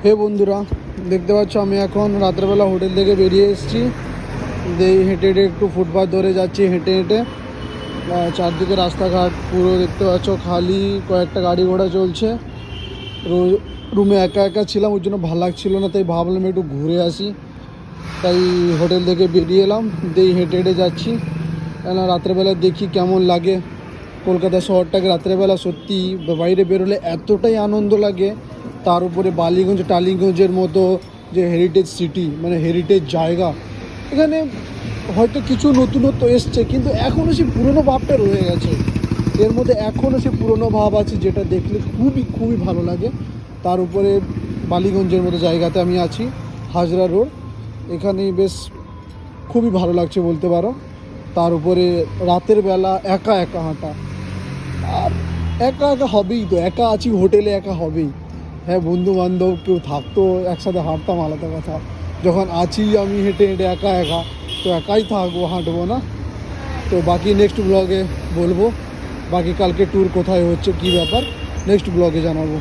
হে বন্ধুরা, দেখতে পাচ্ছ আমি এখন রাত্রেবেলা হোটেল থেকে বেরিয়ে এসেছি। হেঁটে হেঁটে একটু ফুটপাথ ধরে যাচ্ছি, হেঁটে হেঁটে চারদিকে রাস্তাঘাট পুরো দেখতে পাচ্ছ খালি, কয়েকটা গাড়ি ঘোড়া চলছে। রুমে একা একা ছিলাম, ওই জন্য ভালো লাগছিল না, তাই ভাবলাম একটু ঘুরে আসি। তাই হোটেল থেকে বেরিয়ে এলাম, হেঁটে হেঁটে যাচ্ছি। কেন রাত্রেবেলা দেখি কেমন লাগে কলকাতা শহরটাকে রাত্রেবেলা। সত্যি বাইরে বেরোলে এতটাই আনন্দ লাগে। তার উপরে বালিগঞ্জ টালিগঞ্জের মতো যে হেরিটেজ সিটি, মানে হেরিটেজ জায়গা, এখানে হয়তো কিছু নতুনত্ব এসছে, কিন্তু এখনও সেই পুরনো ভাবটা রয়ে গেছে। এর মধ্যে এখনও সেই পুরনো ভাব আছে, যেটা দেখলে খুবই খুবই ভালো লাগে। তার উপরে বালিগঞ্জের মতো জায়গাতে আমি আছি, হাজরা রোড, এখানে বেশ খুবই ভালো লাগছে বলতে পারো। তার উপরে রাতের বেলা একা একা হাঁটা, আর একা একা হবেই, তো একা আছি হোটেলে, একা হবেই। হ্যাঁ, বন্ধু বান্ধব কেউ থাকতো একসাথে হাঁটতাম, আলাদা কথা। যখন আছি আমি হেঁটে হেঁটে একা একা, তো একাই থাকবো, হাঁটবো না। তো বাকি নেক্সট ব্লগে বলবো, বাকি কালকে ট্যুর কোথায় হচ্ছে, কী ব্যাপার, নেক্সট ব্লগে জানাবো।